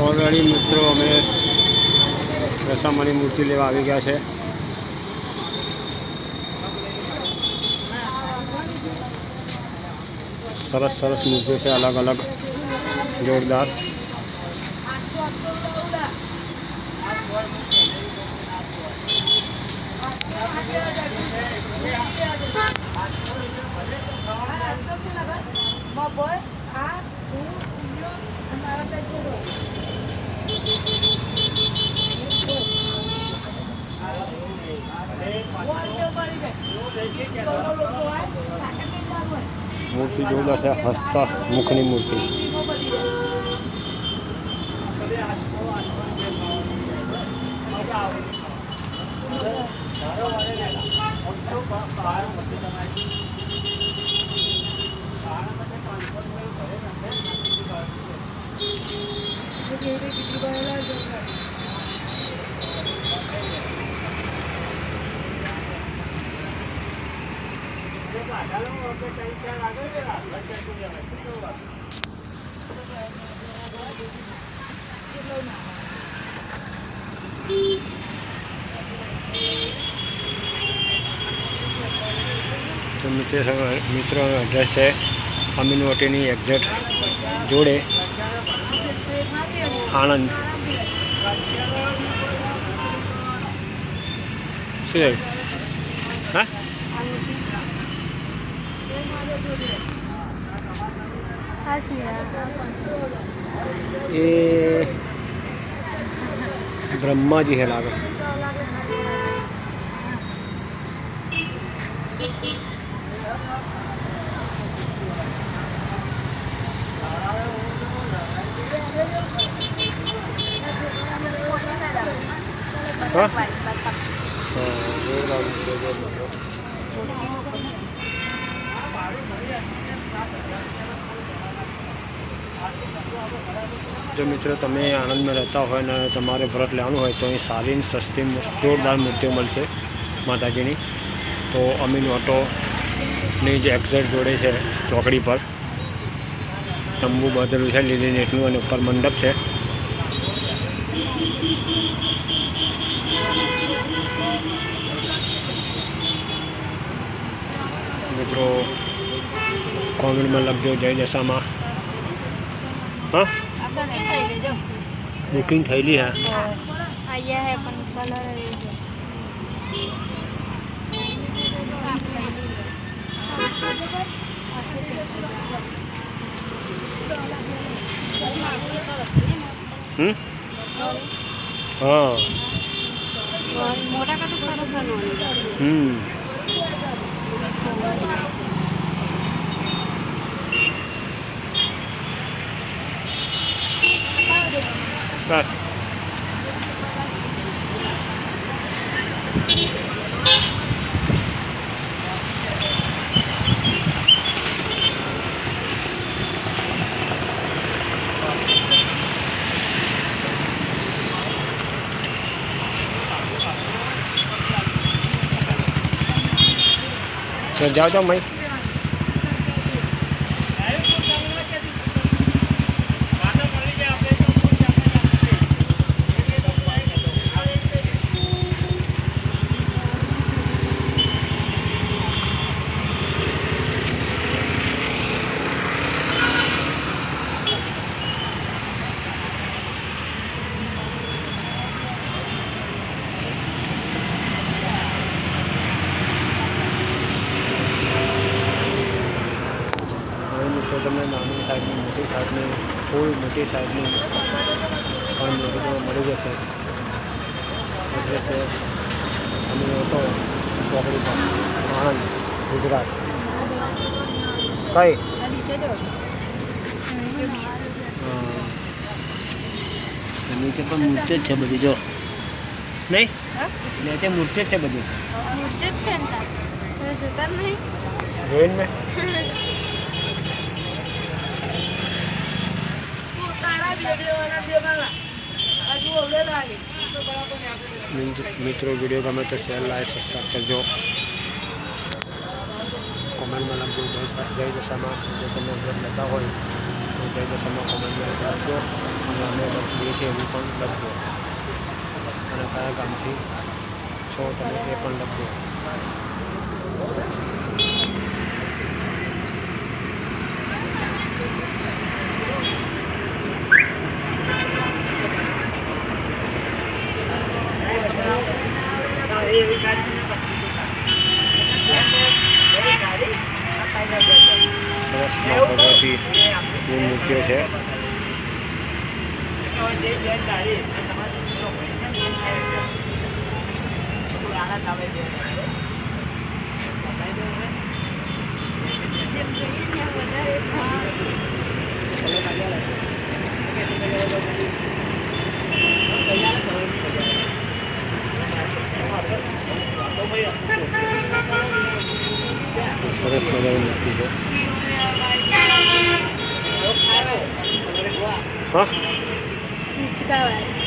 Already મિત્રો અમે દશામાની મૂર્તિ લેવા આવી ગયા છે. સરસ સરસ મૂર્તિઓ છે, અલગ અલગ જોરદાર. મૂર્તિ જોરદાર છે, હસતા મુખની મૂર્તિ. તો મિત્રો એડ્રેસ છે અમીન હોટેલની એક્ઝેક્ટ જોડે, આણંદ. શું છે? હા, એ ब्रह्माजी है लागे. जो मित्रों तमे आनंद में रहता हो ने तमारे व्रत लेवानुं होय तो अहीं सारी सस्ती जोरदार मूर्तिओ मळशे माताजीनी. तो अमीन ऑटोनी जे एक्ઝેક્ટ जोड़े है चौकड़ी पर तंबू बांधेलुं है लीली नेटनुं अने उपर मंडप है. मित्रों कॉमेंट में लखजो जय दशामा. हाँ, बुकिंग थैली है. आया है पण कलर हाँ, मोटा का तो सारा बस तो जाओ जाओ मैं तो तमने नानी साइज़नी मोटी साइज़नी फूल मोटी साइज़नी मળી જશે. एड्रेस है अमीन ऑटो चौकड़ी पर आनंद गुजरात. कई नीचे पर मूर्ति है बधी जो नहीं नीचे मूर्ति है बधी जोइन में मित्रों वीडियो गमे तो शेयर लाइक सब्सक्राइब करजो. कॉमेंट में लखजो जय दशामा. जो तमे लेता हो तो जय दशामा कॉमेंट में लखजो. અમે લખીએ છીએ એવું પણ લખજો અને કયા ગામથી છો તમે એ પણ લખજો. સરસ મા ભગવતીની મૂર્તિઓ છે. સરસ મજાની મૂર્તિ છે. હા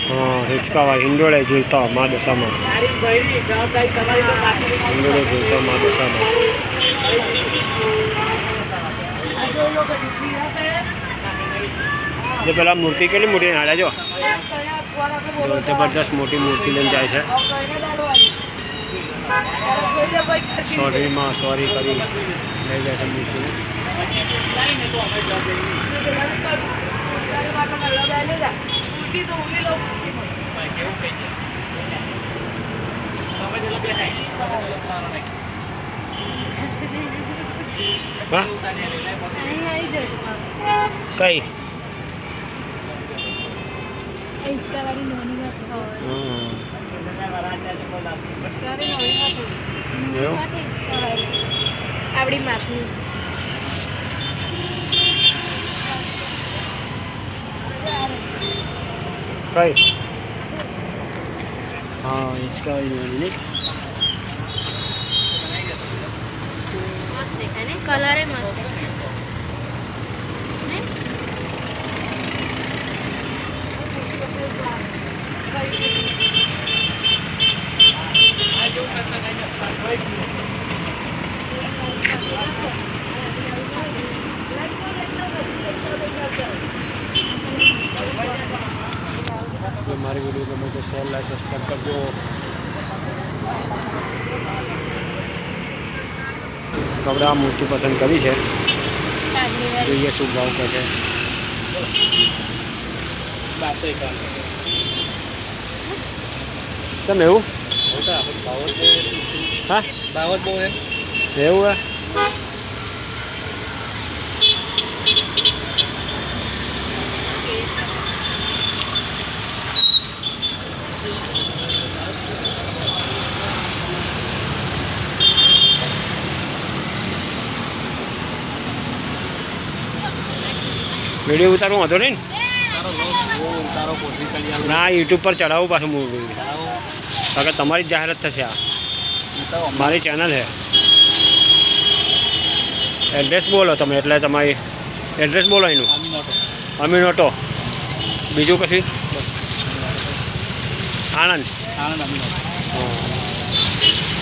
હા હિંચકાવાળી હિંડોળે ઝૂલતા મા દશામાં. હિંડોળે ઝૂલતા મા દશામાં. જે પેલા મૂર્તિ કેટલી મોટી હાલે જો જબરદસ્ત મોટી મૂર્તિ લઈને જાય છે. સોરી કરી લઈ જાય છે મૂર્તિ. હા કઈ આપણી માપની કઈ હા હિંચકાવાળી કલર મસ્ત મારી વિડીયો ગમે તો શેર લાઈક સબસ્ક્રાઈબ કરજો. તો આપણે આ મૂર્તિ પસંદ કરી છે. જોઈએ શું ભાવ કહે છે. કેમ એવું હા એવું હે વિડીયો ઉતારવું વાંધો નહીં ને ના યુટ્યુબ પર ચડાવવું પાછું મૂવી કારણ કે તમારી જ જાહેરાત થશે. આ મારી ચેનલ છે. એડ્રેસ બોલો તમે એટલે તમારી એડ્રેસ બોલો એનું અમીનોટો બીજું કશું આણંદ.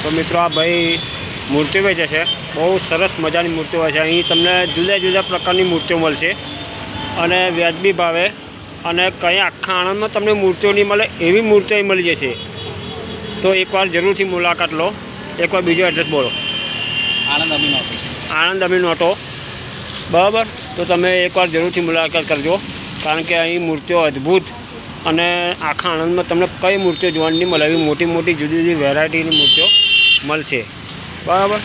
તો મિત્રો આ ભાઈ મૂર્તિઓ વેચે છે. બહુ સરસ મજાની મૂર્તિઓ હોય છે. અહીં તમને જુદા જુદા પ્રકારની મૂર્તિઓ મળશે અને વ્યાજબી ભાવે અને કંઈ આખા આણંદમાં તમને મૂર્તિઓ નહીં મળે એવી મૂર્તિઓ મળી જશે. તો એકવાર જરૂરથી મુલાકાત લો. એકવાર બીજો એડ્રેસ બોલો. આણંદ અમીનોટો બરાબર. તો તમે એકવાર જરૂરથી મુલાકાત કરજો કારણ કે અહીં મૂર્તિઓ અદ્ભુત અને આખા આણંદમાં તમને કઈ મૂર્તિઓ જોવાની નહીં મળે એવી મોટી મોટી જુદી જુદી વેરાયટીની મૂર્તિઓ મળશે બરાબર.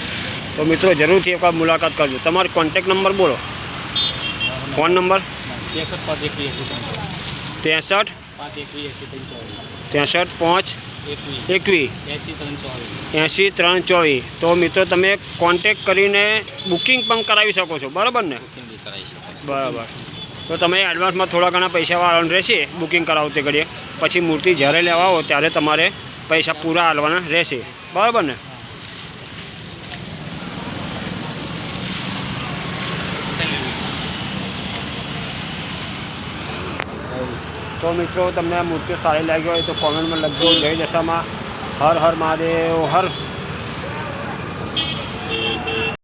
તો મિત્રો જરૂરથી એકવાર મુલાકાત કરજો. તમારો કોન્ટેક નંબર બોલો. Phone number 63 5 21 80 324. તો મિત્રો તમે કોન્ટેક કરીને બુકિંગ પણ કરાવી શકો છો બરાબર ને. બરાબર. તો તમે એડવાન્સમાં થોડા ઘણા પૈસા વાળવાનું રહેશે બુકિંગ કરાવતી ઘડીએ. પછી મૂર્તિ જ્યારે લેવા આવો ત્યારે તમારે પૈસા પૂરા આપવાના રહેશે બરાબર ને. તો મિત્રો તમને આ મૂર્તિઓ સારી લાગી હોય તો કોમેન્ટમાં લખજો. જય દશામાં. હર હર મહાદેવ. હર